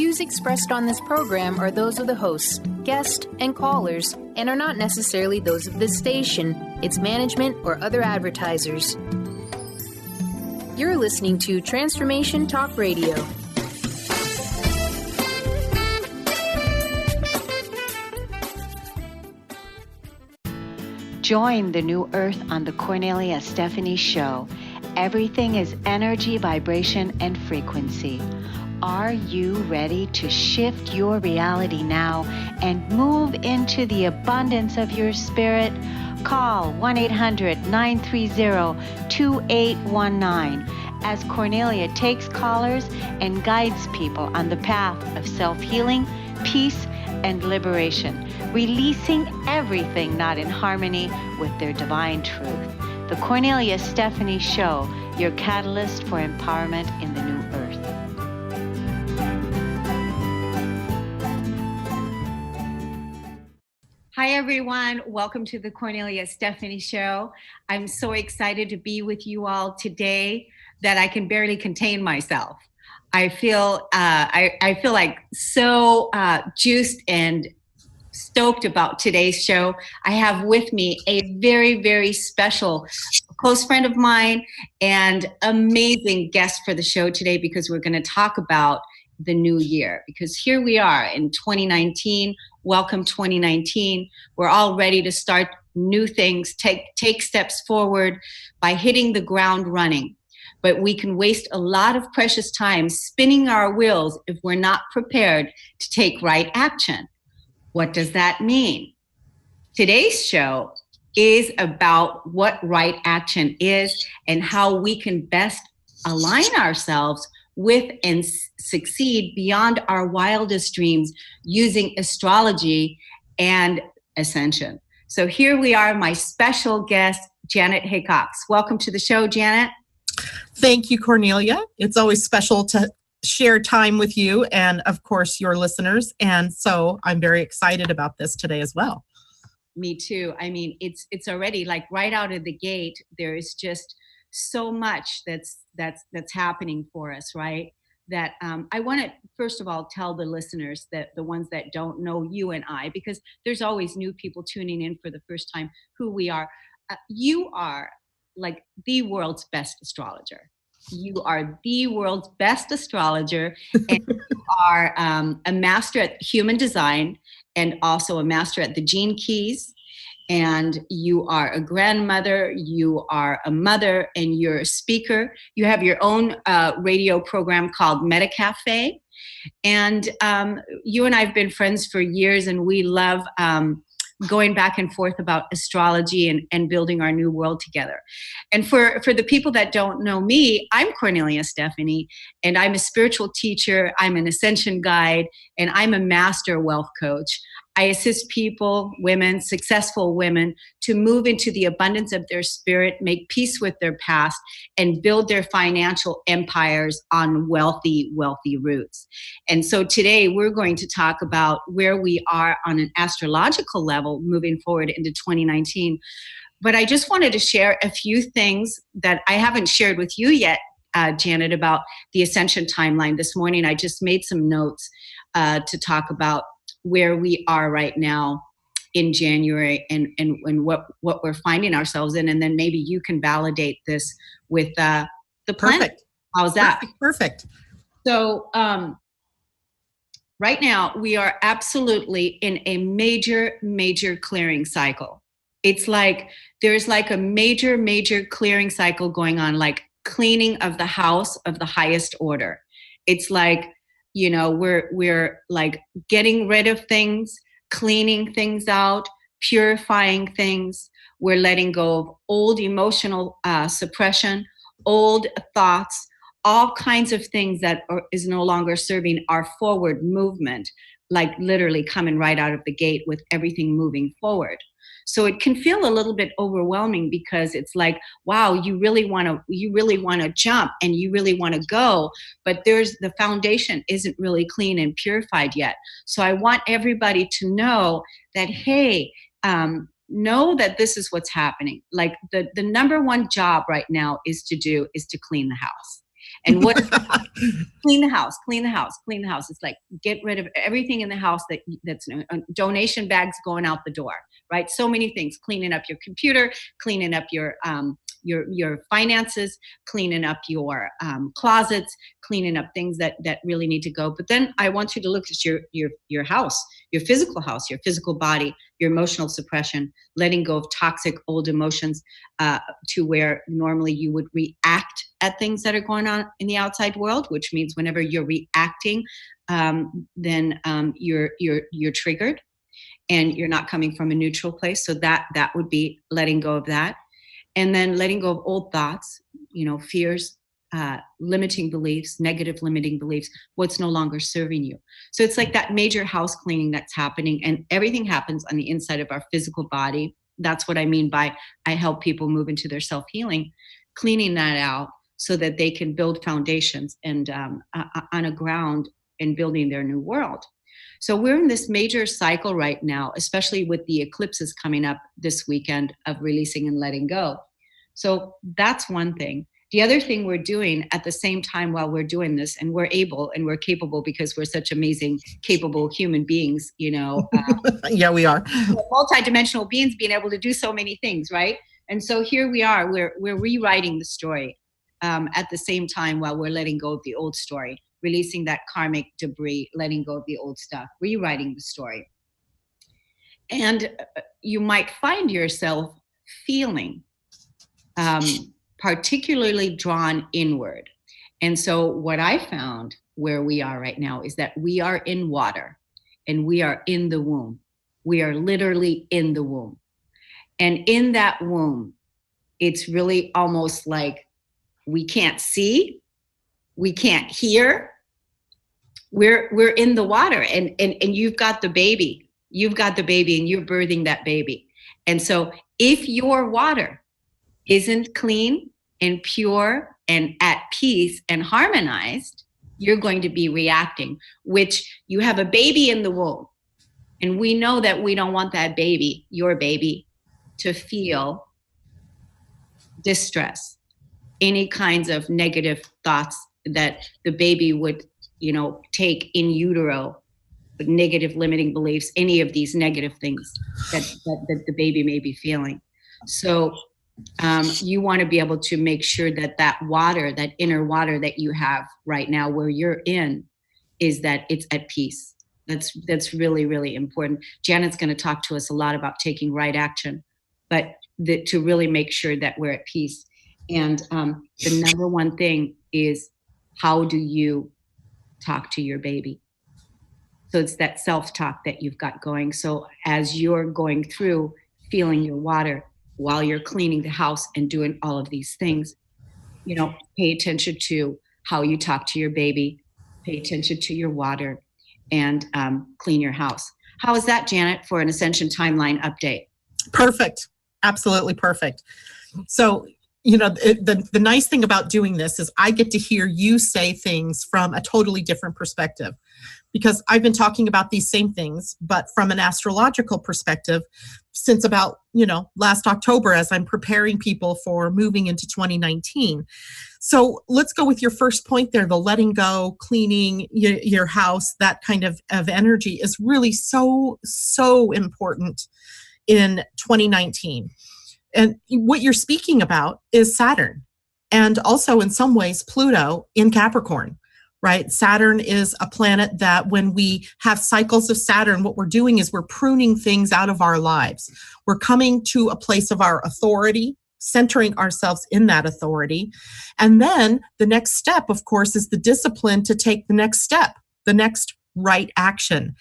views expressed on this program are those of the hosts, guests, and callers, and are not necessarily those of this station, its management, or other advertisers. You're listening to Transformation Talk Radio. Join the new Earth on the Kornelia Stephanie Show. Everything is energy, vibration, and frequency. Are you ready to shift your reality now and move into the abundance of your spirit? Call 1-800-930-2819 as Kornelia takes callers and guides people on the path of self-healing, peace, and liberation, releasing everything not in harmony with their divine truth. The Kornelia Stephanie Show, your catalyst for empowerment in the new earth. Hi, everyone. Welcome to the Kornelia Stephanie Show. I'm so excited to be with you all today that I can barely contain myself. I feel like so juiced and stoked about today's show. I have with me a very, very special close friend of mine and amazing guest for the show today, because we're going to talk about the new year. Because here we are in 2019. Welcome 2019. We're all ready to start new things, take steps forward by hitting the ground running. But we can waste a lot of precious time spinning our wheels if we're not prepared to take right action. What does that mean? Today's show is about what right action is and how we can best align ourselves with and succeed beyond our wildest dreams using astrology and ascension. So here we are, my special guest, Janet Hickox. Welcome to the show, Janet. Thank you, Kornelia. It's always special to share time with you and, of course, your listeners. And so I'm very excited about this today as well. Me too. I mean, it's already like right out of the gate, there is just so much that's happening for us, right? That I want to, first of all, tell the listeners, that the ones that don't know you and I, because there's always new people tuning in for the first time, who we are. You are like the world's best astrologer. You are the world's best astrologer, and you are a master at human design and also a master at the gene keys. And you are a grandmother, you are a mother, and you're a speaker. You have your own radio program called Meta Cafe. And you and I have been friends for years, and we love going back and forth about astrology and building our new world together. And for the people that don't know me, I'm Kornelia Stephanie, and I'm a spiritual teacher, I'm an ascension guide, and I'm a master wealth coach. I assist people, women, successful women, to move into the abundance of their spirit, make peace with their past, and build their financial empires on wealthy, wealthy roots. And so today we're going to talk about where we are on an astrological level moving forward into 2019. But I just wanted to share a few things that I haven't shared with you yet, Janet, about the ascension timeline. This morning I just made some notes to talk about where we are right now in January and what we're finding ourselves in. And then maybe you can validate this with the planet. Perfect. How's that? Perfect. So right now we are absolutely in a major, major clearing cycle. It's like there's like a major, major clearing cycle going on, like cleaning of the house of the highest order. It's like, you know, we're like getting rid of things, cleaning things out, purifying things. We're letting go of old emotional suppression, old thoughts, all kinds of things that is no longer serving our forward movement, like literally coming right out of the gate with everything moving forward. So it can feel a little bit overwhelming, because it's like, wow, you really want to jump and you really want to go, but the foundation isn't really clean and purified yet. So I want everybody to know that, hey, know that this is what's happening. Like the number one job right now is to clean the house. And what clean the house, clean the house, clean the house. It's like get rid of everything in the house that's donation bags going out the door, right? So many things, cleaning up your computer, cleaning up your finances, cleaning up your closets, cleaning up things that really need to go. But then I want you to look at your house, your physical house, your physical body, your emotional suppression, letting go of toxic old emotions to where normally you would react at things that are going on in the outside world, which means whenever you're reacting, then you're triggered and you're not coming from a neutral place. So that would be letting go of that. And then letting go of old thoughts, fears, limiting beliefs, negative limiting beliefs, what's no longer serving you. So it's like that major house cleaning that's happening, and everything happens on the inside of our physical body. That's what I mean by I help people move into their self-healing, cleaning that out so that they can build foundations and on a ground and building their new world. So we're in this major cycle right now, especially with the eclipses coming up this weekend of releasing and letting go. So that's one thing. The other thing we're doing at the same time while we're doing this, and we're able and we're capable because we're such amazing, capable human beings, Yeah, we are. Multidimensional beings being able to do so many things, right? And so here we are, we're rewriting the story at the same time while we're letting go of the old story, releasing that karmic debris, letting go of the old stuff, rewriting the story. And you might find yourself feeling particularly drawn inward. And so what I found where we are right now is that we are in water and we are in the womb. We are literally in the womb. And in that womb, it's really almost like we can't see, we can't hear. We're in the water and you've got the baby. You've got the baby and you're birthing that baby. And so if your water isn't clean and pure and at peace and harmonized, you're going to be reacting, which you have a baby in the womb. And we know that we don't want that baby, your baby, to feel distress, any kinds of negative thoughts that the baby would, take in utero, negative limiting beliefs, any of these negative things that the baby may be feeling. So you want to be able to make sure that water, that inner water that you have right now where you're in, is that it's at peace. That's really, really important. Janet's going to talk to us a lot about taking right action, but to really make sure that we're at peace. And the number one thing is, how do you talk to your baby? So it's that self-talk that you've got going. So as you're going through feeling your water while you're cleaning the house and doing all of these things, pay attention to how you talk to your baby, pay attention to your water, and clean your house. How is that, Janet, for an Ascension Timeline update? Perfect. Absolutely perfect. So, the nice thing about doing this is I get to hear you say things from a totally different perspective, because I've been talking about these same things, but from an astrological perspective since about, last October, as I'm preparing people for moving into 2019. So let's go with your first point there, the letting go, cleaning your house, that kind of energy is really so, so important in 2019. And what you're speaking about is Saturn, and also in some ways Pluto in Capricorn, right? Saturn is a planet that when we have cycles of Saturn, what we're doing is we're pruning things out of our lives. We're coming to a place of our authority, centering ourselves in that authority. And then the next step, of course, is the discipline to take the next step, the next right action.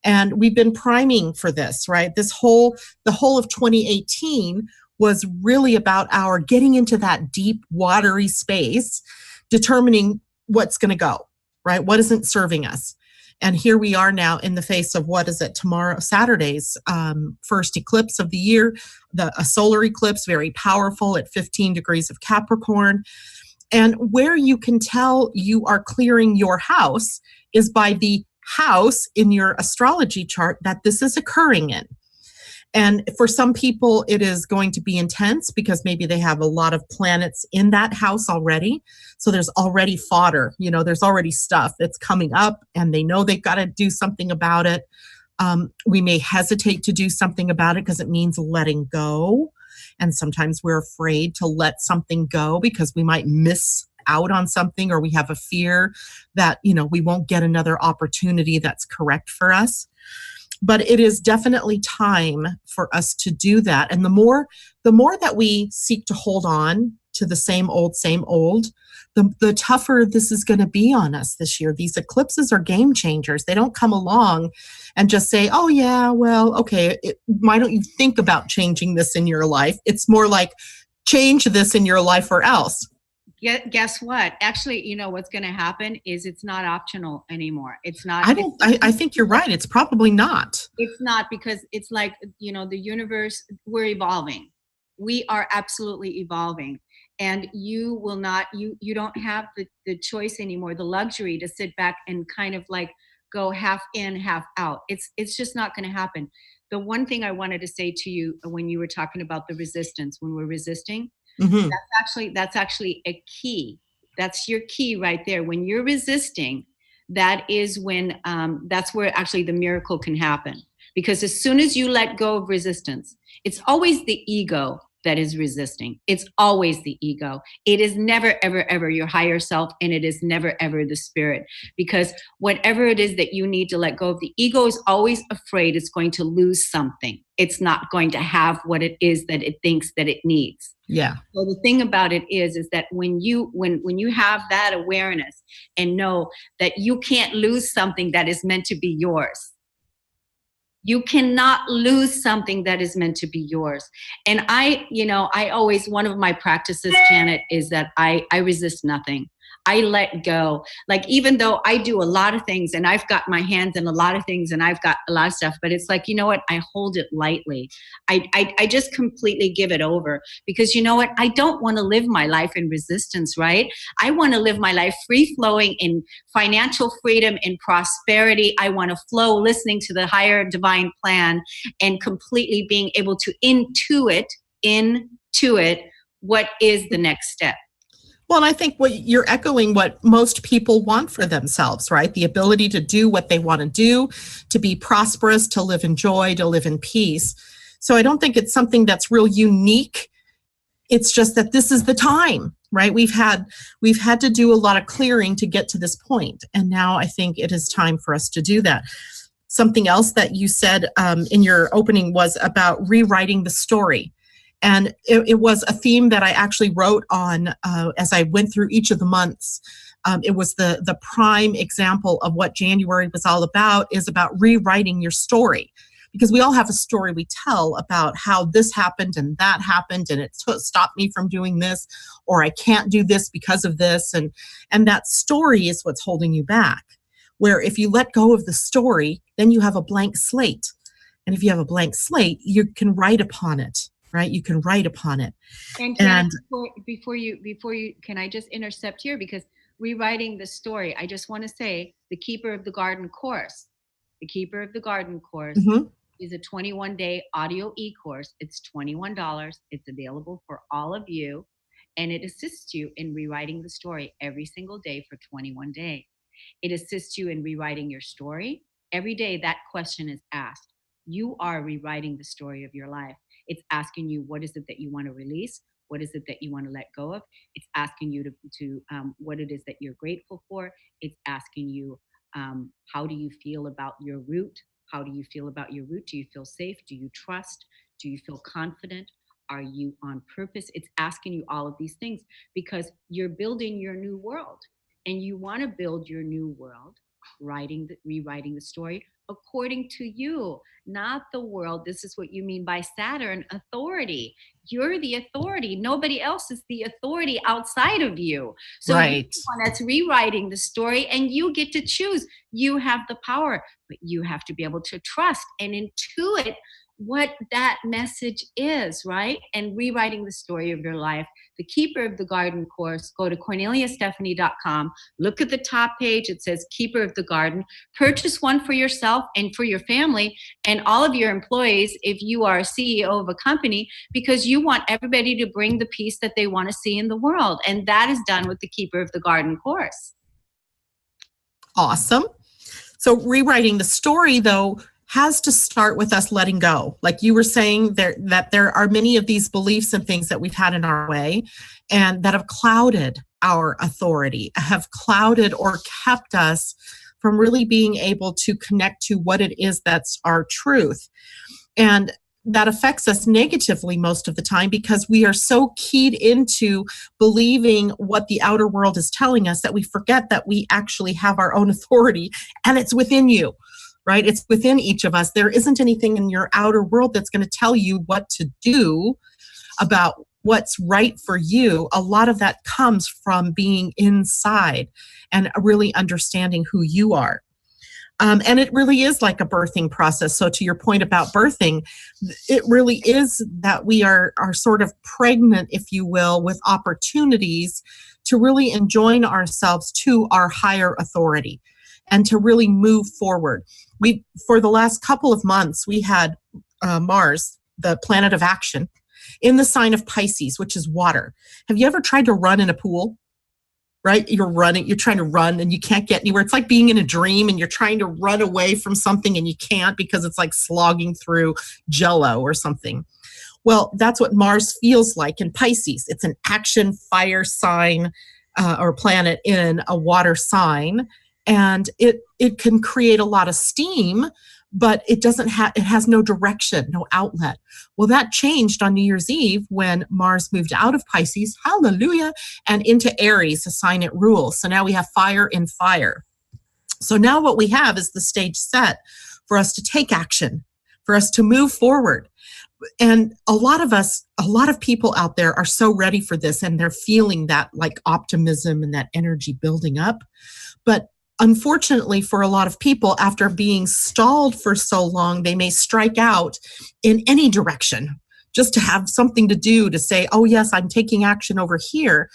And we've been priming for this, right? The whole of 2018 was really about our getting into that deep, watery space, determining what's going to go, right? What isn't serving us? And here we are now in the face of, what is it, tomorrow, Saturday's first eclipse of the year, a solar eclipse, very powerful at 15 degrees of Capricorn. And where you can tell you are clearing your house is by the house in your astrology chart that this is occurring in. And for some people, it is going to be intense because maybe they have a lot of planets in that house already. So there's already fodder, there's already stuff that's coming up and they know they've got to do something about it. We may hesitate to do something about it because it means letting go. And sometimes we're afraid to let something go because we might miss out on something, or we have a fear that, we won't get another opportunity that's correct for us. But it is definitely time for us to do that. And the more that we seek to hold on to the same old, the tougher this is going to be on us this year. These eclipses are game changers. They don't come along and just say, oh yeah, well, okay, why don't you think about changing this in your life? It's more like, change this in your life or else. Guess what? Actually, what's going to happen is it's not optional anymore. It's not. I think you're right. It's probably not. It's not, because it's like, the universe, we're evolving. We are absolutely evolving. And you will not, you don't have the choice anymore, the luxury to sit back and kind of like go half in, half out. It's just not going to happen. The one thing I wanted to say to you when you were talking about the resistance, when we're resisting, mm-hmm. that's actually a key. That's your key right there. When you're resisting, that is when, that's where actually the miracle can happen. Because as soon as you let go of resistance, it's always the ego that is resisting. It's always the ego. It is never, ever, ever your higher self, and it is never, ever the spirit. Because whatever it is that you need to let go of, the ego is always afraid it's going to lose something. It's not going to have what it is that it thinks that it needs. Yeah. So the thing about it is that when you have that awareness and know that you can't lose something that is meant to be yours. You cannot lose something that is meant to be yours. And I always, one of my practices, Janet, is that I resist nothing. I let go. Like, even though I do a lot of things and I've got my hands in a lot of things and I've got a lot of stuff, but it's like, you know what? I hold it lightly. I just completely give it over, because you know what? I don't want to live my life in resistance, right? I want to live my life free flowing in financial freedom and prosperity. I want to flow listening to the higher divine plan and completely being able to intuit what is the next step. Well, and I think you're echoing what most people want for themselves, right? The ability to do what they want to do, to be prosperous, to live in joy, to live in peace. So I don't think it's something that's real unique. It's just that this is the time, right? We've had to do a lot of clearing to get to this point. And now I think it is time for us to do that. Something else that you said in your opening was about rewriting the story. And it was a theme that I actually wrote on as I went through each of the months. It was the prime example of what January was all about, is about rewriting your story. Because we all have a story we tell about how this happened and that happened and it stopped me from doing this, or I can't do this because of this. And that story is what's holding you back. Where if you let go of the story, then you have a blank slate. And if you have a blank slate, you can write upon it. Right? You can write upon it. And before you, can I just intercept here? Because rewriting the story, I just want to say the Keeper of the Garden course. The Keeper of the Garden course mm-hmm. is a 21-day audio e-course. It's $21. It's available for all of you. And it assists you in rewriting the story every single day for 21 days. It assists you in rewriting your story. Every day that question is asked. You are rewriting the story of your life. It's asking you, what is it that you want to release? What is it that you want to let go of? It's asking you to what it is that you're grateful for. It's asking you, how do you feel about your root? How do you feel about your root? Do you feel safe? Do you trust? Do you feel confident? Are you on purpose? It's asking you all of these things because you're building your new world, and you want to build your new world, rewriting the story according to you, not the world. This is what you mean by Saturn authority. You're the authority. Nobody else is the authority outside of you. So right. You're the one that's rewriting the story, and you get to choose. You have the power, but you have to be able to trust and intuit what that message is, right? And rewriting the story of your life. The Keeper of the Garden course, go to corneliastephanie.com. Look at the top page. It says Keeper of the Garden. Purchase one for yourself and for your family and all of your employees if you are a CEO of a company, because you want everybody to bring the peace that they want to see in the world. And that is done with the Keeper of the Garden course. Awesome. So rewriting the story, though, has to start with us letting go. Like you were saying, that there are many of these beliefs and things that we've had in our way and that have clouded our authority, have clouded or kept us from really being able to connect to what it is that's our truth. And that affects us negatively most of the time because we are so keyed into believing what the outer world is telling us that we forget that we actually have our own authority and it's within you. Right? It's within each of us. There isn't anything in your outer world that's going to tell you what to do about what's right for you. A lot of that comes from being inside and really understanding who you are. And it really is like a birthing process. So to your point about birthing, it really is that we are sort of pregnant, if you will, with opportunities to really enjoin ourselves to our higher authority and to really move forward. For the last couple of months, we had Mars, the planet of action, in the sign of Pisces, which is water. Have you ever tried to run in a pool? Right? You're trying to run and you can't get anywhere. It's like being in a dream and you're trying to run away from something and you can't because it's like slogging through Jell-O or something. Well, that's what Mars feels like in Pisces. It's an action fire sign or planet in a water sign. And it can create a lot of steam, but it has no direction, no outlet. Well, that changed on New Year's Eve when Mars moved out of Pisces, hallelujah, and into Aries, a sign it rules. So now we have fire in fire. So now what we have is the stage set for us to take action, for us to move forward. And a lot of people out there are so ready for this and they're feeling that like optimism and that energy building up. But unfortunately, for a lot of people, after being stalled for so long, they may strike out in any direction just to have something to do, to say, oh, yes, I'm taking action over here.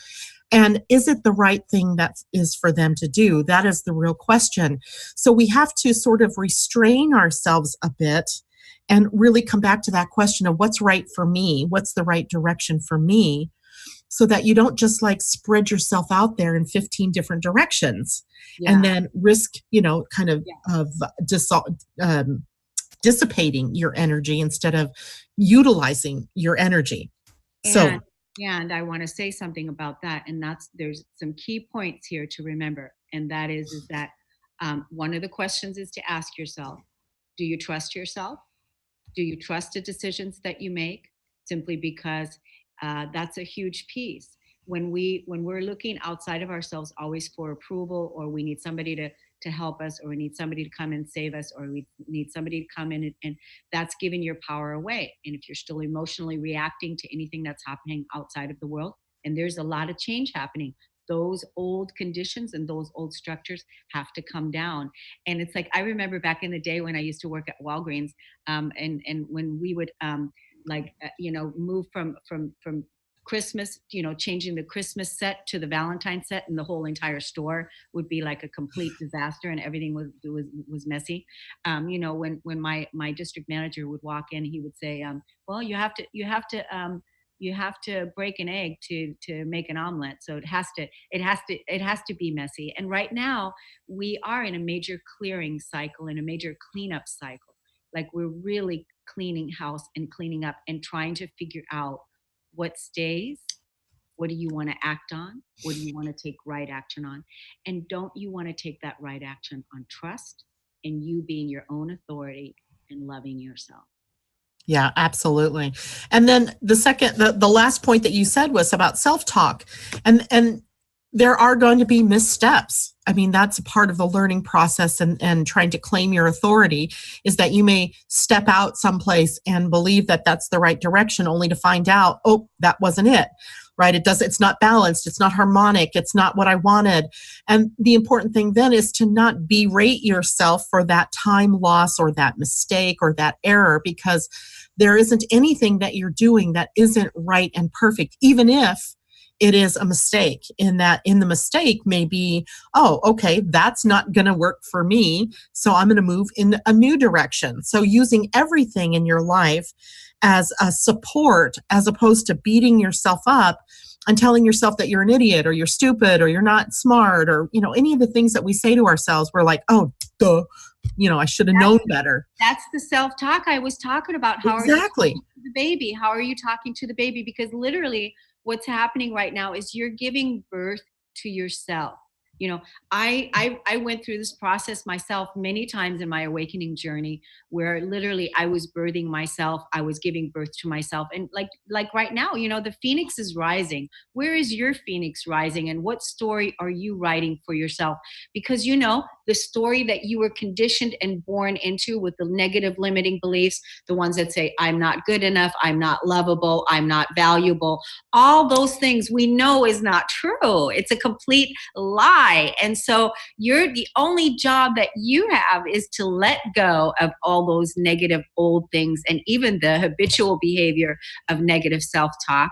And is it the right thing that is for them to do? That is the real question. So we have to sort of restrain ourselves a bit and really come back to that question of what's right for me? What's the right direction for me? So that you don't just like spread yourself out there in 15 different directions and then risk, dissipating your energy instead of utilizing your energy. And I want to say something about that. And there's some key points here to remember. And that is that one of the questions is to ask yourself, do you trust yourself? Do you trust the decisions that you make? Simply because that's a huge piece. When we're looking outside of ourselves always for approval, or we need somebody to help us, or we need somebody to come and save us, or we need somebody to come in and that's giving your power away. And if you're still emotionally reacting to anything that's happening outside of the world, and there's a lot of change happening, those old conditions and those old structures have to come down. And it's like, I remember back in the day when I used to work at Walgreens, and when we would move from Christmas, changing the Christmas set to the Valentine set, and the whole entire store would be like a complete disaster and everything was messy. When my district manager would walk in, he would say, well, you have to break an egg to make an omelet. So it has to be messy. And right now we are in a major clearing cycle, in a major cleanup cycle. Like we're really cleaning house and cleaning up and trying to figure out what stays, what do you want to act on, what do you want to take right action on, and don't you want to take that right action on trust and you being your own authority and loving yourself. Yeah, absolutely. And then the last point that you said was about self-talk, and there are going to be missteps. I mean, that's a part of the learning process and trying to claim your authority, is that you may step out someplace and believe that that's the right direction, only to find out, oh, that wasn't it, right? It's not balanced. It's not harmonic. It's not what I wanted. And the important thing then is to not berate yourself for that time loss or that mistake or that error, because there isn't anything that you're doing that isn't right and perfect, even if it is a mistake. In the mistake may be, oh, okay, that's not going to work for me, so I'm going to move in a new direction. So using everything in your life as a support, as opposed to beating yourself up and telling yourself that you're an idiot or you're stupid or you're not smart, or, any of the things that we say to ourselves, we're like, oh, duh, I should have known better. That's the self-talk I was talking about. How Exactly. Are you talking to the baby? How are you talking to the baby? Because literally what's happening right now is you're giving birth to yourself. I went through this process myself many times in my awakening journey, where literally I was birthing myself. I was giving birth to myself. And like right now, the phoenix is rising. Where is your phoenix rising? And what story are you writing for yourself? Because the story that you were conditioned and born into with the negative limiting beliefs, the ones that say, I'm not good enough, I'm not lovable, I'm not valuable, all those things we know is not true. It's a complete lie. And so the only job that you have is to let go of all those negative old things, and even the habitual behavior of negative self-talk.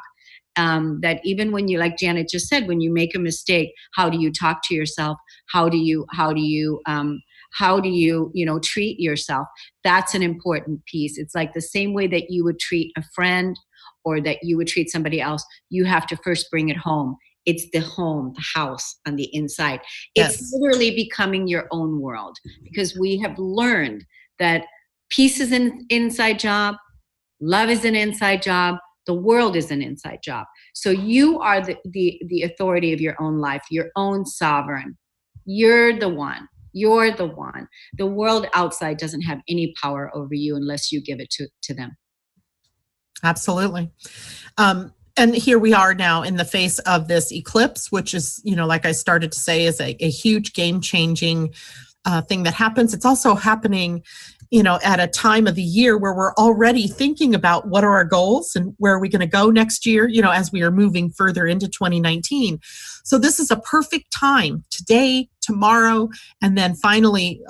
That even when you, like Janet just said, when you make a mistake, how do you talk to yourself? How do you treat yourself? That's an important piece. It's like the same way that you would treat a friend or that you would treat somebody else. You have to first bring it home. It's the home, the house on the inside. Yes. It's literally becoming your own world, because we have learned that peace is an inside job, love is an inside job, the world is an inside job. So you are the authority of your own life, your own sovereign. You're the one. You're the one. The world outside doesn't have any power over you unless you give it to them. Absolutely. And here we are now in the face of this eclipse, which is, like I started to say, is a huge game-changing thing that happens. It's also happening, at a time of the year where we're already thinking about what are our goals and where are we going to go next year, as we are moving further into 2019. So this is a perfect time, today, tomorrow, and then finally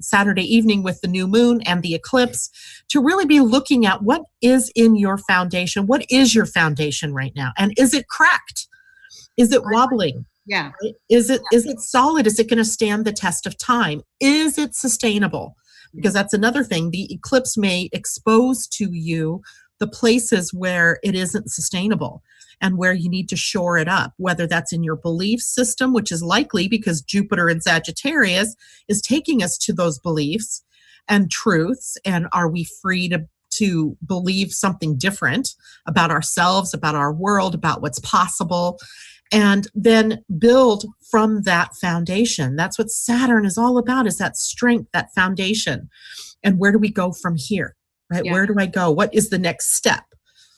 Saturday evening with the new moon and the eclipse, to really be looking at what is in your foundation. What is your foundation right now? And is it cracked? Is it wobbling? Yeah. Right? Is it solid? Is it going to stand the test of time? Is it sustainable? Because that's another thing. The eclipse may expose to you the places where it isn't sustainable and where you need to shore it up, whether that's in your belief system, which is likely because Jupiter in Sagittarius is taking us to those beliefs and truths. And are we free to believe something different about ourselves, about our world, about what's possible? And then build from that foundation. That's what Saturn is all about, is that strength, that foundation. And where do we go from here, right? Yeah. Where do I go? What is the next step?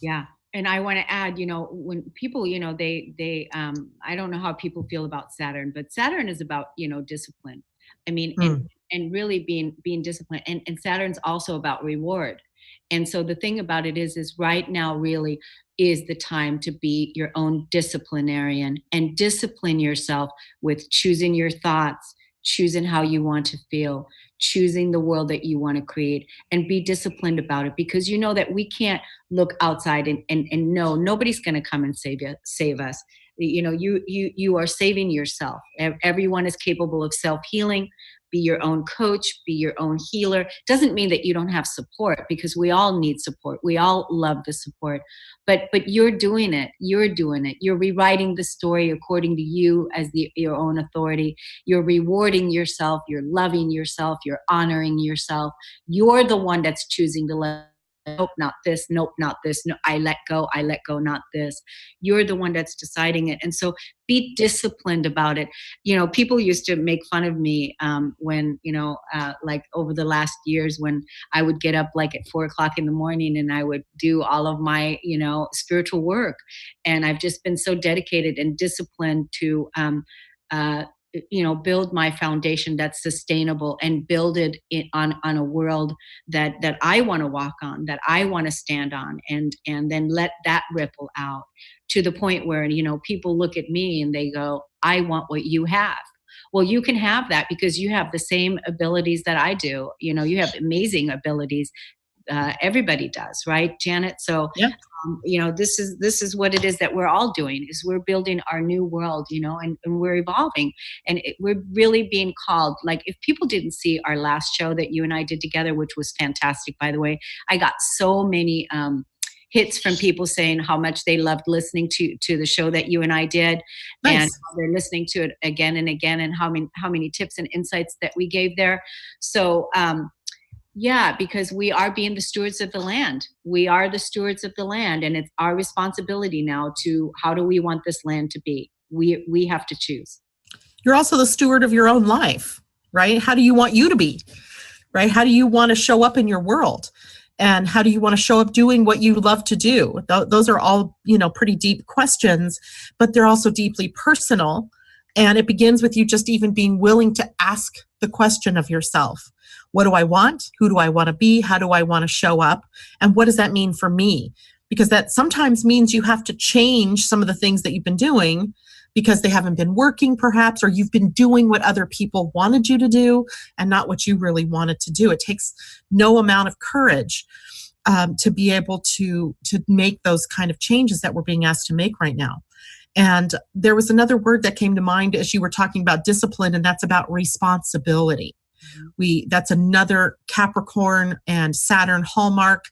Yeah. And I want to add, when people, I don't know how people feel about Saturn, but Saturn is about, discipline. I mean, and really being disciplined. And Saturn's also about reward. And so the thing about it is right now really is the time to be your own disciplinarian and discipline yourself with choosing your thoughts, choosing how you want to feel, choosing the world that you want to create, and be disciplined about it, because you know that we can't look outside and know nobody's going to come and save us. You are saving yourself. Everyone is capable of self-healing. Be your own coach, be your own healer. Doesn't mean that you don't have support, because we all need support. We all love the support, but you're doing it. You're doing it. You're rewriting the story according to you as your own authority. You're rewarding yourself. You're loving yourself. You're honoring yourself. You're the one that's choosing to let nope, not this. Nope, not this. No, I let go, not this. You're the one that's deciding it. And so be disciplined about it. People used to make fun of me when, like over the last years, when I would get up like at 4:00 in the morning and I would do all of my, spiritual work. And I've just been so dedicated and disciplined to build my foundation that's sustainable and build it on a world that I want to walk on, that I want to stand on, and then let that ripple out to the point where, people look at me and they go, I want what you have. Well, you can have that because you have the same abilities that I do. You have amazing abilities. Everybody does, right, Janet? So, Yeah. this is what it is that we're all doing, is we're building our new world, and we're evolving, and we're really being called. Like, if people didn't see our last show that you and I did together, which was fantastic, by the way, I got so many hits from people saying how much they loved listening to the show that you and I did. Nice. And how they're listening to it again and again, and how many tips and insights that we gave there. So, yeah, because we are being the stewards of the land. We are the stewards of the land, and it's our responsibility now to, how do we want this land to be? We have to choose. You're also the steward of your own life, right? How do you want you to be, right? How do you want to show up in your world? And how do you want to show up doing what you love to do? Those are all, pretty deep questions, but they're also deeply personal. And it begins with you just even being willing to ask the question of yourself. What do I want? Who do I want to be? How do I want to show up? And what does that mean for me? Because that sometimes means you have to change some of the things that you've been doing because they haven't been working perhaps, or you've been doing what other people wanted you to do and not what you really wanted to do. It takes no amount of courage to be able to make those kind of changes that we're being asked to make right now. And there was another word that came to mind as you were talking about discipline, and that's about responsibility. That's another Capricorn and Saturn hallmark,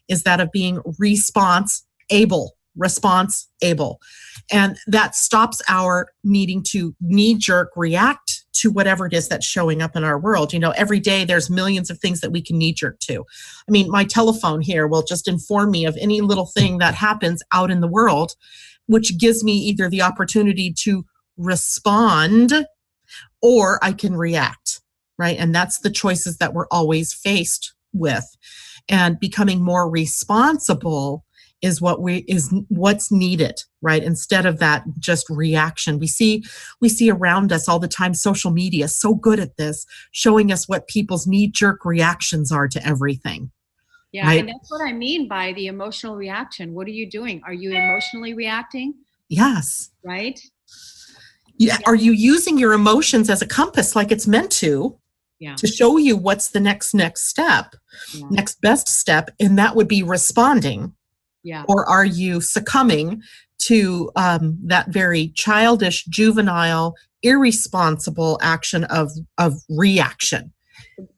is that of being response-able. And that stops our needing to knee-jerk react to whatever it is that's showing up in our world. Every day there's millions of things that we can knee-jerk to. I mean, my telephone here will just inform me of any little thing that happens out in the world, which gives me either the opportunity to respond or I can react, right? And that's the choices that we're always faced with. And becoming more responsible is what's needed, right? Instead of that just reaction. We see around us all the time, social media is so good at this, showing us what people's knee-jerk reactions are to everything. Yeah, right? And that's what I mean by the emotional reaction. What are you doing? Are you emotionally reacting? Yes. Right? Yeah. Are you using your emotions as a compass like it's meant to? Yeah. To show you what's the next step, next best step, and that would be responding. Yeah. Or are you succumbing to that very childish, juvenile, irresponsible action of reaction?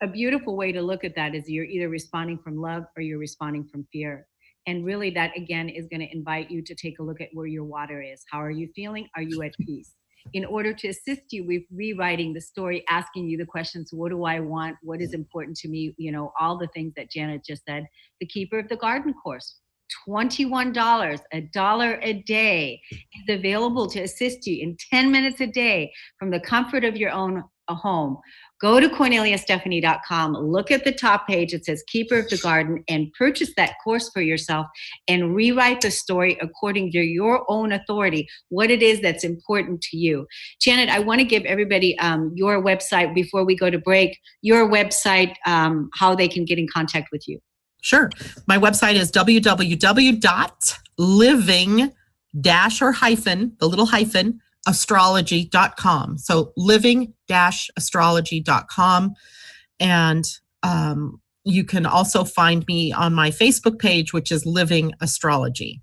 A beautiful way to look at that is you're either responding from love or you're responding from fear. And really that, again, is going to invite you to take a look at where your water is. How are you feeling? Are you at peace? In order to assist you with rewriting the story, asking you the questions, what do I want? What is important to me? All the things that Janet just said. The Keeper of the Garden course, $21, $1 a day, is available to assist you in 10 minutes a day from the comfort of your own home. Go to KorneliaStephanie.com, look at the top page. It says Keeper of the Garden, and purchase that course for yourself and rewrite the story according to your own authority, what it is that's important to you. Janet, I want to give everybody your website before we go to break, your website, how they can get in contact with you. Sure. My website is living-astrology.com. So living-astrology.com. And you can also find me on my Facebook page, which is Living Astrology.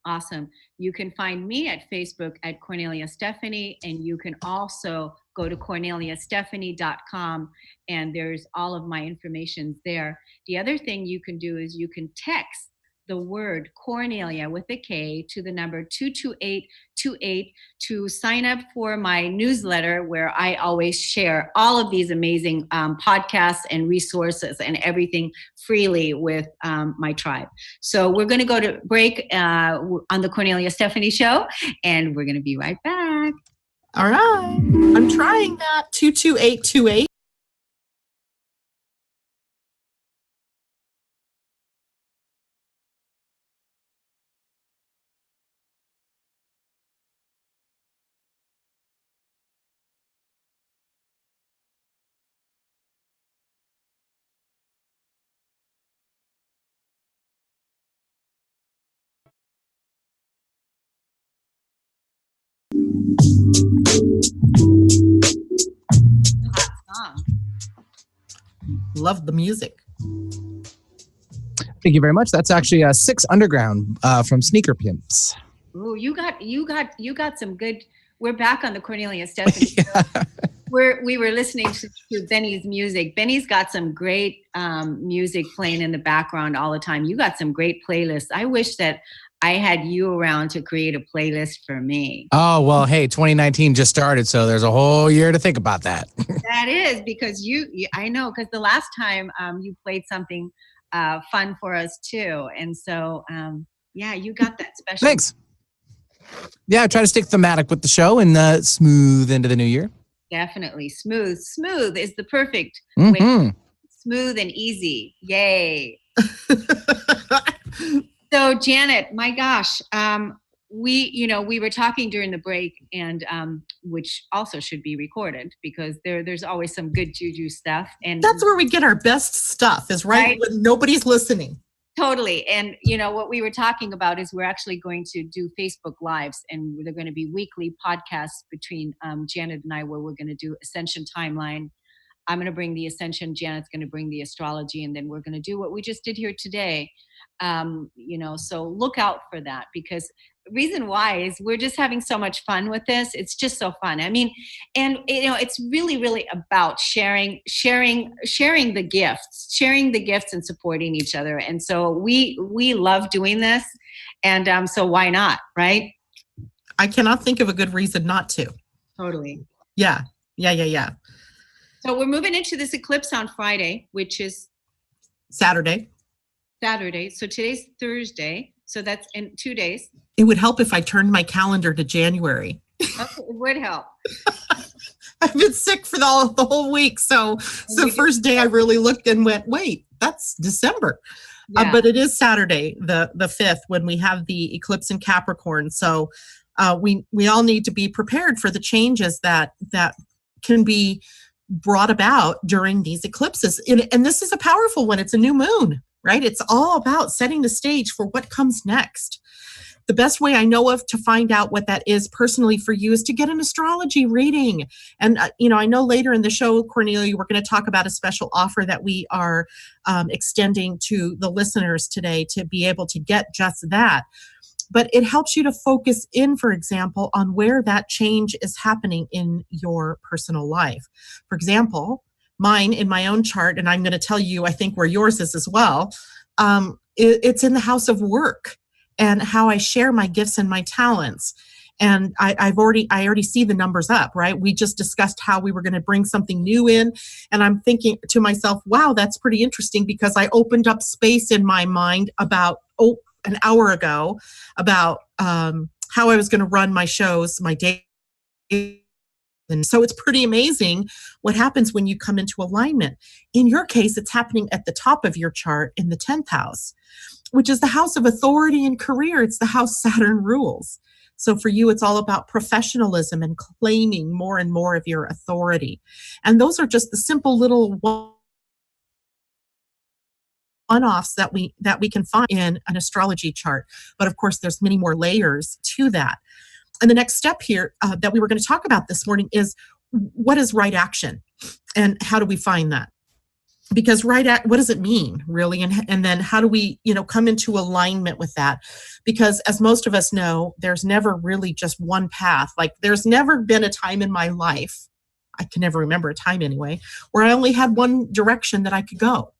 Awesome. You can find me at Facebook at Kornelia Stephanie, and you can also go to KorneliaStephanie.com, and there's all of my information there. The other thing you can do is you can text the word Kornelia with a K to the number 22828 to sign up for my newsletter, where I always share all of these amazing podcasts and resources and everything freely with my tribe. So we're going to go to break on the Kornelia Stephanie Show, and we're going to be right back. All right. I'm trying that. 22828. love the music. Thank you very much. That's actually 6 Underground from Sneaker Pimps. Ooh, you got some good. We're back on the Cornelia Stephanie. Yeah. We were listening to Benny's music. Benny's got some great music playing in the background all the time. You got some great playlists. I wish that I had you around to create a playlist for me. Oh, well, hey, 2019 just started, so there's a whole year to think about that. That is because I know, because the last time you played something fun for us too. And so, yeah, you got that special. Thanks. Yeah, I try to stick thematic with the show and smooth into the new year. Definitely. Smooth is the perfect Mm-hmm. way. Smooth and easy. Yay. So Janet, my gosh, we were talking during the break, and which also should be recorded because there's always some good juju stuff. And that's where we get our best stuff, is right when nobody's listening. Totally. And what we were talking about is we're actually going to do Facebook Lives, and they're going to be weekly podcasts between Janet and I, where we're going to do Ascension Timeline. I'm going to bring the Ascension, Janet's going to bring the Astrology, and then we're going to do what we just did here today. So look out for that, because the reason why is we're just having so much fun with this. It's just so fun. I mean, and it's really, really about sharing the gifts and supporting each other. And so we love doing this. And so why not? Right. I cannot think of a good reason not to. Totally. Yeah. So we're moving into this eclipse on Friday, which is Saturday. So today's Thursday. So that's in 2 days. It would help if I turned my calendar to January. Okay, it would help. I've been sick for the whole week. So the first day I really looked and went, wait, that's December. Yeah. But it is Saturday, the 5th, when we have the eclipse in Capricorn. So we all need to be prepared for the changes that can be brought about during these eclipses. And this is a powerful one. It's a new moon, right? It's all about setting the stage for what comes next. The best way I know of to find out what that is personally for you is to get an astrology reading. And, I know later in the show, Kornelia, we're going to talk about a special offer that we are extending to the listeners today to be able to get just that. But it helps you to focus in, for example, on where that change is happening in your personal life. For example, mine in my own chart, and I'm going to tell you, I think, where yours is as well, it's in the house of work and how I share my gifts and my talents. And I already see the numbers up, right? We just discussed how we were going to bring something new in. And I'm thinking to myself, wow, that's pretty interesting, because I opened up space in my mind about, an hour ago, about how I was going to run my shows, my day. And so it's pretty amazing what happens when you come into alignment. In your case, it's happening at the top of your chart in the 10th house, which is the house of authority and career. It's the house Saturn rules. So for you, it's all about professionalism and claiming more and more of your authority. And those are just the simple little one-offs that we can find in an astrology chart. But of course, there's many more layers to that. And the next step here that we were going to talk about this morning is, what is right action and how do we find that? Because what does it mean really? And then how do we, come into alignment with that? Because as most of us know, there's never really just one path. Like, there's never been a time in my life, I can never remember a time anyway, where I only had one direction that I could go.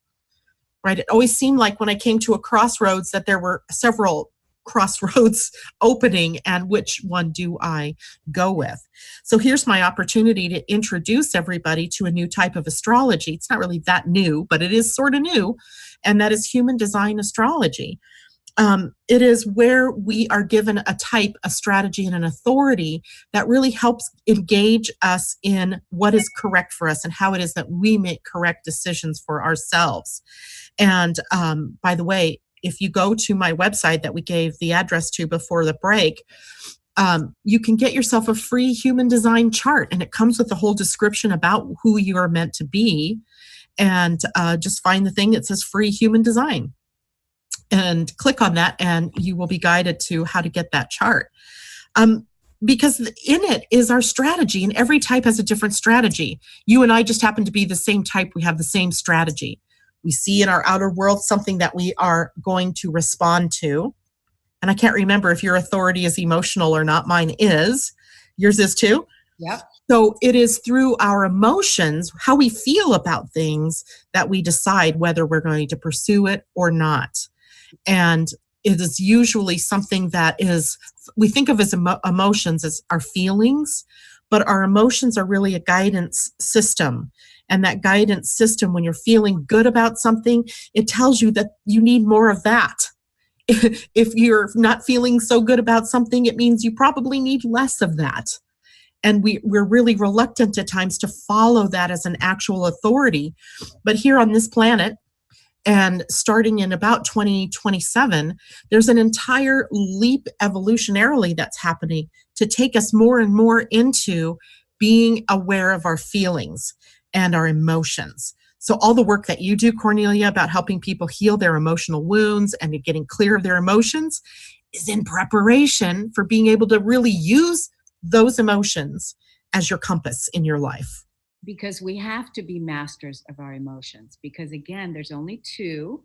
Right? It always seemed like when I came to a crossroads that there were several crossroads opening, and which one do I go with? So here's my opportunity to introduce everybody to a new type of astrology. It's not really that new, but it is sort of new, and that is human design astrology. It is where we are given a type, a strategy, and an authority that really helps engage us in what is correct for us and how it is that we make correct decisions for ourselves. And by the way, if you go to my website that we gave the address to before the break, you can get yourself a free human design chart, and it comes with a whole description about who you are meant to be. And just find the thing that says free human design and click on that, and you will be guided to how to get that chart. because in it is our strategy, and every type has a different strategy. You and I just happen to be the same type. We have the same strategy. We see in our outer world something that we are going to respond to. And I can't remember if your authority is emotional or not. Mine is. Yours is too? Yep. So it is through our emotions, how we feel about things, that we decide whether we're going to pursue it or not. And it is usually something that is, we think of as emotions as our feelings, but our emotions are really a guidance system. And that guidance system, when you're feeling good about something, it tells you that you need more of that. If you're not feeling so good about something, it means you probably need less of that. And we're really reluctant at times to follow that as an actual authority. But here on this planet, and starting in about 2027, there's an entire leap evolutionarily that's happening to take us more and more into being aware of our feelings and our emotions. So all the work that you do, Kornelia, about helping people heal their emotional wounds and getting clear of their emotions is in preparation for being able to really use those emotions as your compass in your life. Because we have to be masters of our emotions. Because again, there's only two,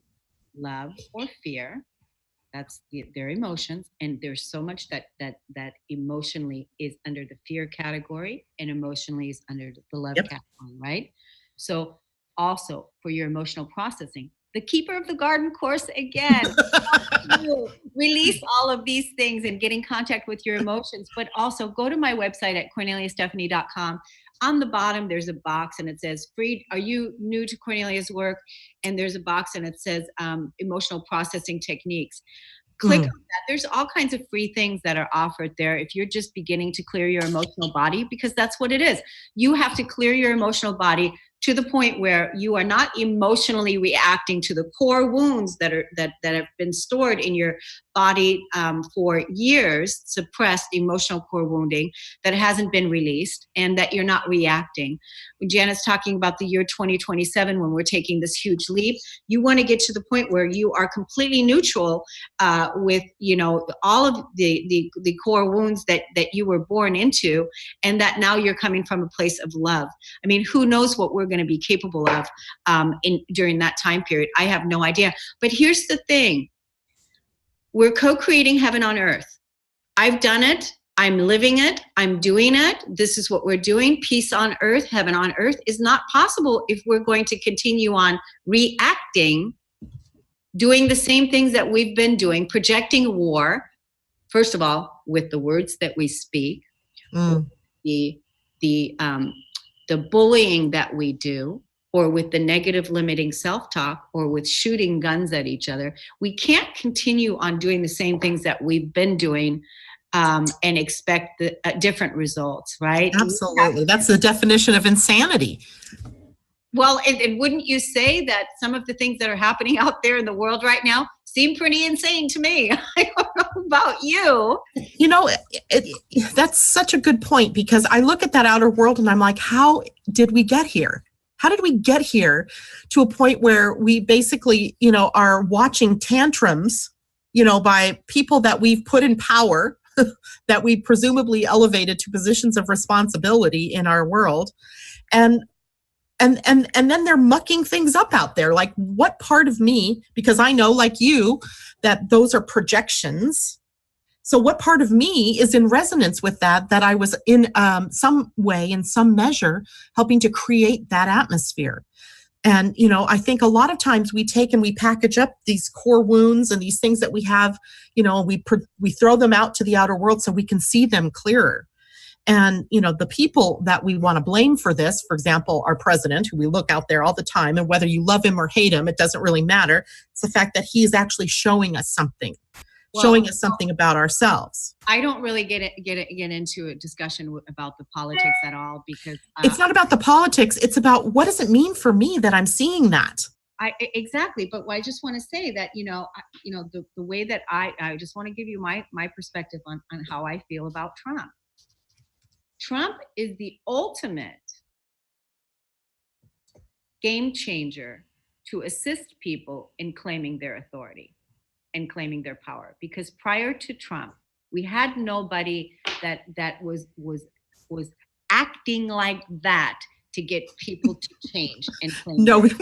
love or fear. That's their emotions, and there's so much that emotionally is under the fear category, and emotionally is under the love category, right? So also for your emotional processing, the Keeper of the Garden course again, release all of these things and get in contact with your emotions. But also go to my website at korneliastephanie.com. On the bottom, there's a box and it says, free. Are you new to Kornelia's work? And there's a box and it says emotional processing techniques. Click on that. There's all kinds of free things that are offered there if you're just beginning to clear your emotional body, because that's what it is. You have to clear your emotional body to the point where you are not emotionally reacting to the core wounds that have been stored in your body for years, suppressed emotional core wounding that hasn't been released, and that you're not reacting. When Janet's talking about the year 2027, when we're taking this huge leap, you want to get to the point where you are completely neutral with, all of the core wounds that you were born into, and that now you're coming from a place of love. I mean, who knows what we're going to be capable of during that time period? I have no idea. But here's the thing. We're co-creating heaven on earth. I've done it. I'm living it. I'm doing it. This is what we're doing. Peace on earth, heaven on earth is not possible if we're going to continue on reacting, doing the same things that we've been doing, projecting war, first of all, with the words that we speak, the bullying that we do, or with the negative limiting self-talk, or with shooting guns at each other. We can't continue on doing the same things that we've been doing and expect different results, right? Absolutely. That's the definition of insanity. Well, and wouldn't you say that some of the things that are happening out there in the world right now seem pretty insane to me? I don't know about you. That's such a good point, because I look at that outer world and I'm like, how did we get here? How did we get here to a point where we basically, are watching tantrums, by people that we've put in power, that we presumably elevated to positions of responsibility in our world. And then they're mucking things up out there. Like, what part of me, because I know, like you, that those are projections. So what part of me is in resonance with that I was in some way, in some measure, helping to create that atmosphere? And, I think a lot of times we take and we package up these core wounds and these things that we have, we throw them out to the outer world so we can see them clearer. And, the people that we want to blame for this, for example, our president, who we look out there all the time, and whether you love him or hate him, it doesn't really matter. It's the fact that he is actually showing us something. Showing us something about ourselves. I don't really get into a discussion about the politics at all, because it's not about the politics. It's about, what does it mean for me that I'm seeing that? Exactly. But I just want to say that, the way that I just want to give you my perspective on how I feel about Trump. Trump is the ultimate game changer to assist people in claiming their authority and claiming their power. Because prior to Trump, We had nobody that was acting like that to get people to change and claim. No, we've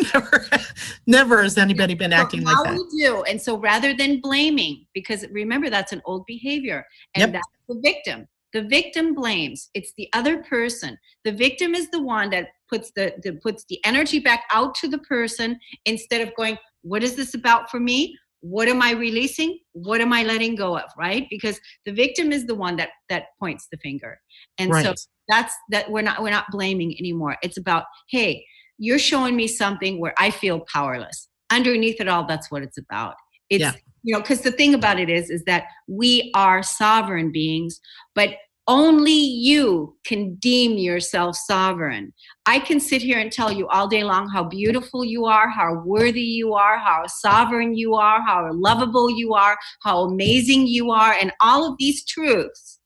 never has anybody been acting like that. Now we do. And so rather than blaming, because remember, that's an old behavior, and that's the victim. The victim blames. It's the other person. The victim is the one that puts the energy back out to the person instead of going, what is this about for me? What am I releasing? What am I letting go of? Right? Because the victim is the one that points the finger. And so that's that we're not blaming anymore. It's about, hey, you're showing me something where I feel powerless. Underneath it all, that's what it's about. It's because the thing about it is that we are sovereign beings, but only you can deem yourself sovereign. I can sit here and tell you all day long how beautiful you are, how worthy you are, how sovereign you are, how lovable you are, how amazing you are, and all of these truths.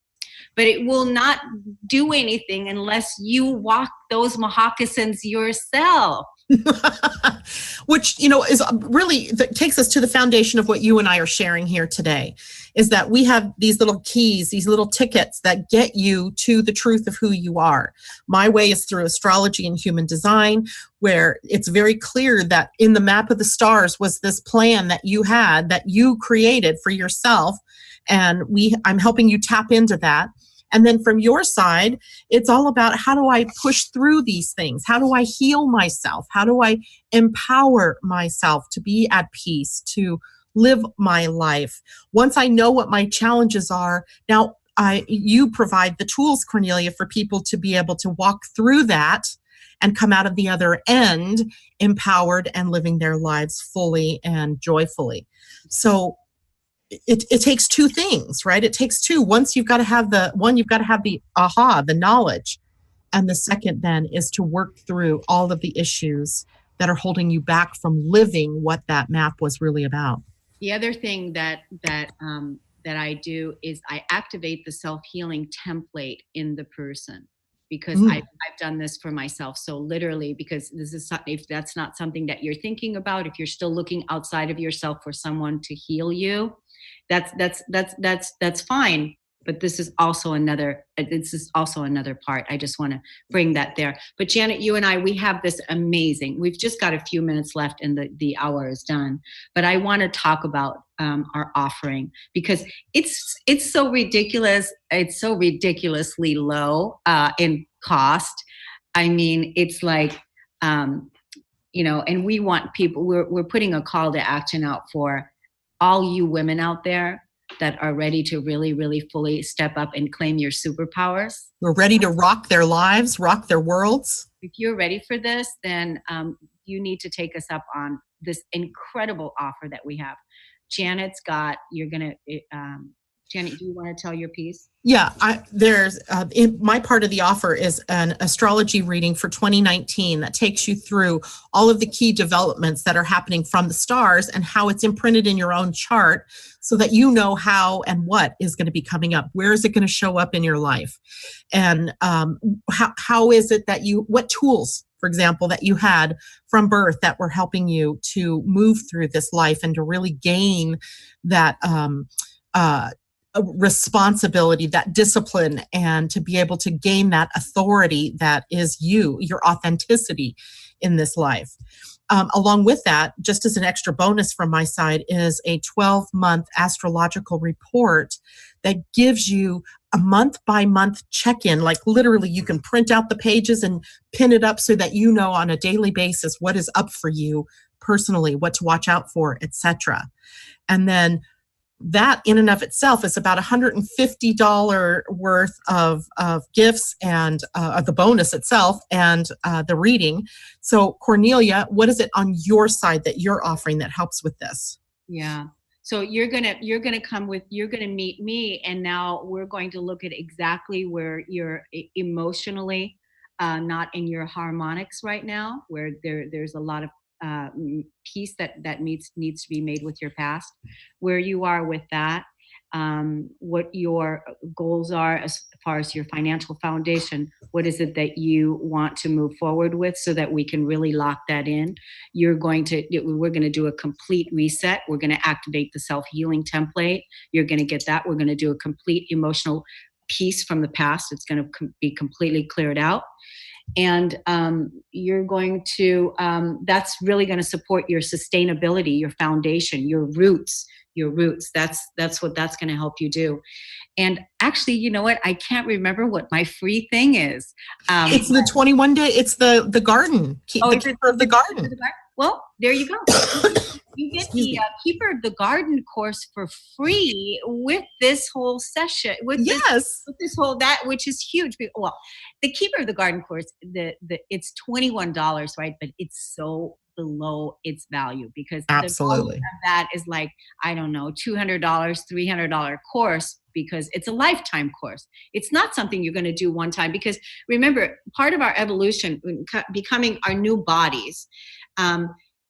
But it will not do anything unless you walk those moccasins yourself. Which, is really that takes us to the foundation of what you and I are sharing here today, is that we have these little keys, these little tickets that get you to the truth of who you are. My way is through astrology and human design, where it's very clear that in the map of the stars was this plan that you had, that you created for yourself. And I'm helping you tap into that. And then from your side, it's all about, how do I push through these things? How do I heal myself? How do I empower myself to be at peace, to live my life? Once I know what my challenges are, now you provide the tools, Kornelia, for people to be able to walk through that and come out of the other end empowered and living their lives fully and joyfully. So it takes two things, right? It takes two. Once you've got to have you've got to have the aha, the knowledge. And the second then is to work through all of the issues that are holding you back from living what that map was really about. The other thing that I do is I activate the self-healing template in the person, because I've done this for myself. So literally, because if that's not something that you're thinking about, if you're still looking outside of yourself for someone to heal you, that's fine. But this is also another part. I just want to bring that there. But Janet, you and I, we have this amazing, we've just got a few minutes left and the hour is done. But I want to talk about our offering, because it's so ridiculous. It's so ridiculously low in cost. I mean, it's like, and we want people, we're putting a call to action out for all you women out there that are ready to really, really fully step up and claim your superpowers. We're ready to rock their lives, rock their worlds. If you're ready for this, then you need to take us up on this incredible offer that we have. Janet's got, Janet, do you want to tell your piece? Yeah, my part of the offer is an astrology reading for 2019 that takes you through all of the key developments that are happening from the stars and how it's imprinted in your own chart, so that you know how and what is going to be coming up. Where is it going to show up in your life? And how is it that what tools, for example, that you had from birth that were helping you to move through this life and to really gain that responsibility, that discipline, and to be able to gain that authority that is your authenticity in this life. Along with that, just as an extra bonus from my side, is a 12-month astrological report that gives you a month-by-month check-in. Like literally, you can print out the pages and pin it up so that you know on a daily basis what is up for you personally, what to watch out for, etc. And then that in and of itself is about $150 worth of gifts and the bonus itself and the reading. So Kornelia, what is it on your side that you're offering that helps with this? Yeah. So you're gonna meet me, and now we're going to look at exactly where you're emotionally not in your harmonics right now, where there's a lot of peace that needs to be made with your past, where you are with that. what your goals are as far as your financial foundation. What is it that you want to move forward with so that we can really lock that in? We're going to do a complete reset. We're going to activate the self-healing template. You're going to get that. We're going to do a complete emotional piece from the past. It's going to be completely cleared out. And you're going to, that's really going to support your sustainability, your foundation, your roots. That's what that's going to help you do. And actually, you know what? I can't remember what my free thing is. It's the 21 day. It's the garden. The keeper of the garden. Well, there you go. You get the Keeper of the Garden course for free with this whole session. With this whole, that, which is huge. Well, the Keeper of the Garden course, it's $21, right? But it's so below its value because absolutely the value of that is like, I don't know, $200, $300 course, because it's a lifetime course. It's not something you're going to do one time, because remember, part of our evolution, becoming our new bodies,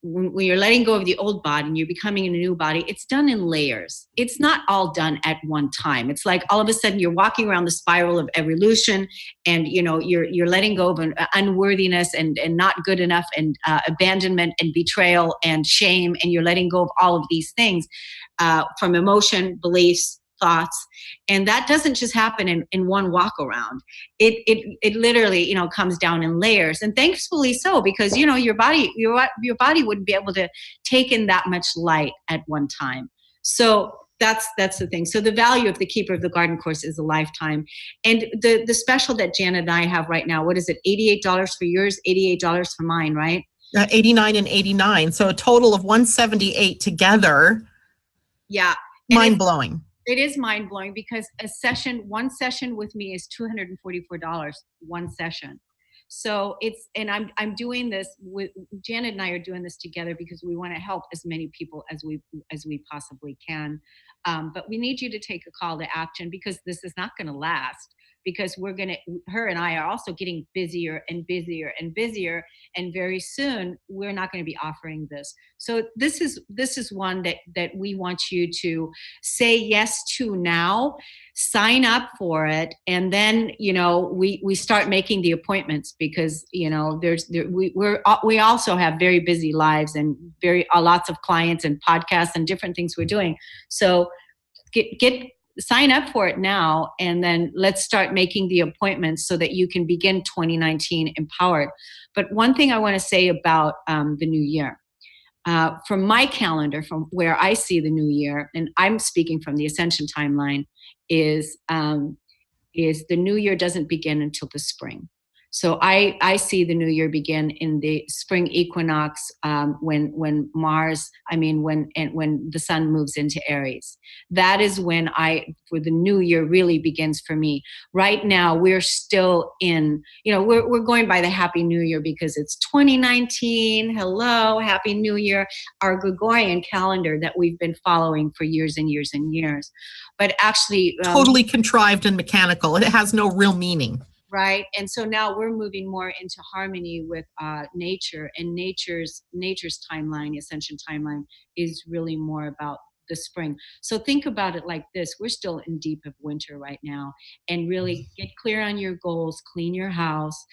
when you're letting go of the old body and you're becoming a new body, it's done in layers. It's not all done at one time. It's like all of a sudden you're walking around the spiral of evolution, and you're letting go of an unworthiness and not good enough, and abandonment and betrayal and shame, and you're letting go of all of these things from emotion, beliefs, thoughts. And that doesn't just happen in one walk around. It literally, comes down in layers, and thankfully so, because, your body wouldn't be able to take in that much light at one time. So that's the thing. So the value of the Keeper of the Garden course is a lifetime. And the special that Janet and I have right now, what is it? $88 for yours, $88 for mine, right? 89 and 89. So a total of $178 together. Yeah. Mind blowing. It is mind blowing, because one session with me is $244, one session. So I'm doing this with Janet, and I are doing this together because we want to help as many people as we possibly can. But we need you to take a call to action, because this is not going to last, because her and I are also getting busier and busier and busier. And very soon we're not going to be offering this. So this is one that we want you to say yes to now, sign up for it. And then, we start making the appointments, because, we also have very busy lives and lots of clients and podcasts and different things we're doing. So sign up for it now, and then let's start making the appointments so that you can begin 2019 empowered. But one thing I want to say about the new year, from my calendar, from where I see the new year, and I'm speaking from the Ascension timeline, is the new year doesn't begin until the spring. So I see the new year begin in the spring equinox, when the sun moves into Aries. That is when the new year really begins for me. Right now, we're still in, we're going by the Happy New Year because it's 2019. Hello, Happy New Year, our Gregorian calendar that we've been following for years and years and years. But actually, totally contrived and mechanical. It has no real meaning. Right. And so now we're moving more into harmony with nature, and nature's timeline, Ascension timeline, is really more about the spring. So think about it like this. We're still in deep of winter right now, and really get clear on your goals, clean your house,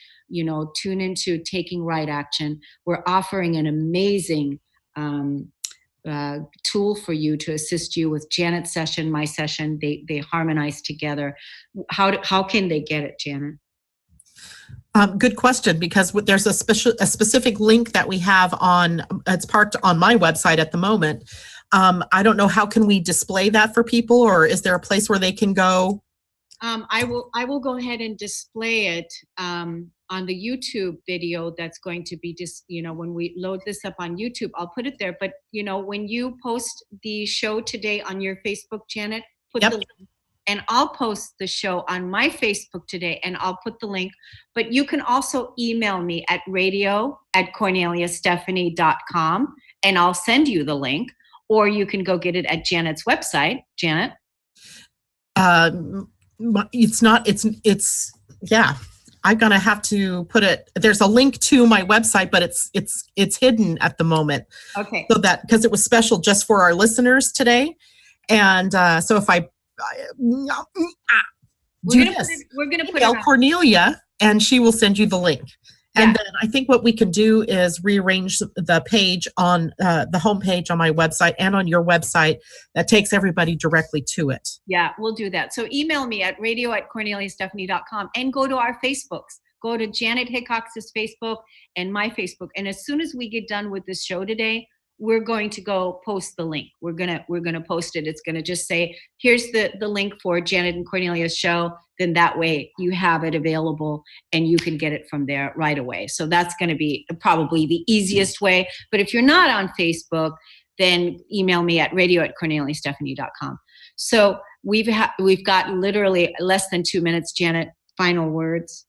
tune into taking right action. We're offering an amazing tool for you to assist you with Janet's session, my session. They harmonize together. How can they get it, Janet? Good question, because there's a specific link that we have it's parked on my website at the moment. I don't know, how can we display that for people, or is there a place where they can go? I will go ahead and display it on the YouTube video that's going to be when we load this up on YouTube, I'll put it there. But when you post the show today on your Facebook, Janet, put the link. And I'll post the show on my Facebook today, and I'll put the link. But you can also email me at radio@korneliastephanie.com, and I'll send you the link. Or you can go get it at Janet's website. Janet? It's I'm going to have to put it, there's a link to my website, but it's hidden at the moment. Okay. So because it was special just for our listeners today. And so if I do this. We're gonna put Email it on. Kornelia, and she will send you the link. And Yeah. then I think what we can do is rearrange the page on the homepage on my website and on your website that takes everybody directly to it. Yeah, we'll do that. So email me at radio@korneliastephanie.com and go to our Facebooks. Go to Janet Hickox's Facebook and my Facebook. And as soon as we get done with this show today, we're going to go post the link. We're gonna post it. It's gonna just say, here's the link for Janet and Kornelia's show. Then that way you have it available and you can get it from there right away. So that's gonna be probably the easiest way. But if you're not on Facebook, then email me at radio@korneliastephanie.com. So we've got literally less than 2 minutes. Janet, final words.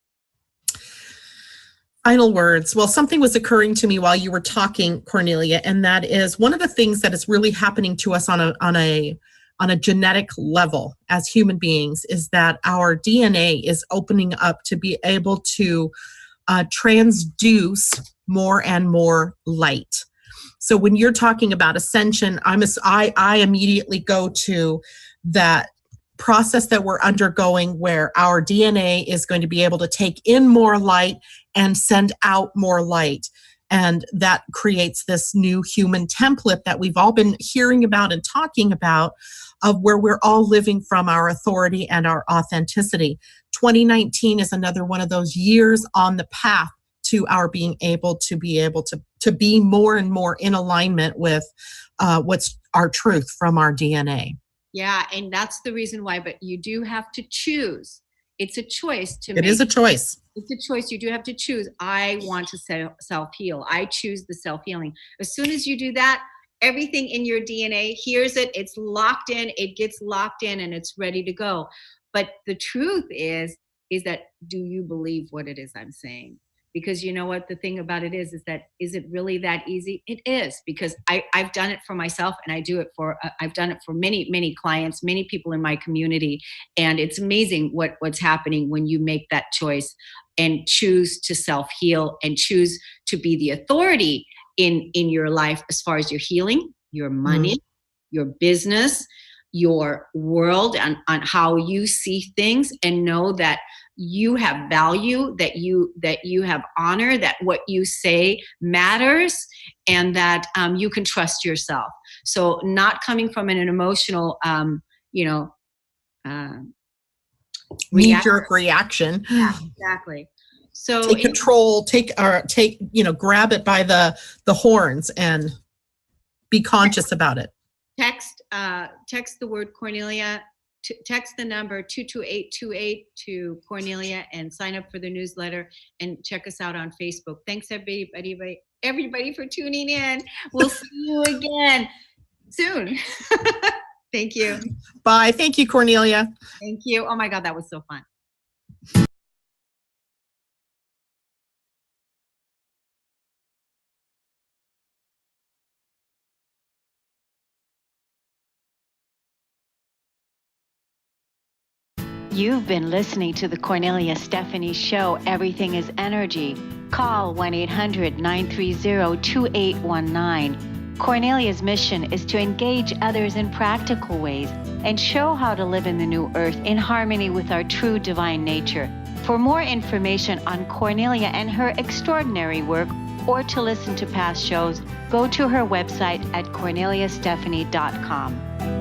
Final words. Well, something was occurring to me while you were talking, Kornelia, and that is one of the things that is really happening to us on a genetic level as human beings is that our DNA is opening up to be able to transduce more and more light. So when you're talking about ascension, I immediately go to that process that we're undergoing where our DNA is going to be able to take in more light and send out more light. And that creates this new human template that we've all been hearing about and talking about, of where we're all living from our authority and our authenticity. 2019 is another one of those years on the path to our being able to be more and more in alignment with what's our truth from our DNA. Yeah, and that's the reason why, but you do have to choose. It's a choice to make. It is a choice. It's a choice. You do have to choose. I want to self-heal. I choose the self-healing. As soon as you do that, everything in your DNA hears it. It's locked in. It gets locked in and it's ready to go. But the truth is that, do you believe what it is I'm saying? Because you know what the thing about it is that, is it really that easy? It is, because I've done it for myself, and I've done it for many clients, many people in my community. And it's amazing what's happening when you make that choice and choose to self-heal and choose to be the authority in your life as far as your healing, your money, your business, your world, on how you see things, and know that you have value, that you have honor, that what you say matters, and that you can trust yourself. So not coming from an emotional, knee-jerk reaction. Yeah, exactly. So take control, grab it by the horns and be conscious about it. Text the word Kornelia. Text the number 22828 to Kornelia and sign up for the newsletter and check us out on Facebook. Thanks everybody for tuning in. We'll see you again soon. Thank you. Bye. Thank you, Kornelia. Thank you. Oh my God, that was so fun. You've been listening to the Kornelia Stephanie Show, Everything is Energy. Call 1-800-930-2819. Kornelia's mission is to engage others in practical ways and show how to live in the new earth in harmony with our true divine nature. For more information on Kornelia and her extraordinary work, or to listen to past shows, go to her website at korneliastephanie.com.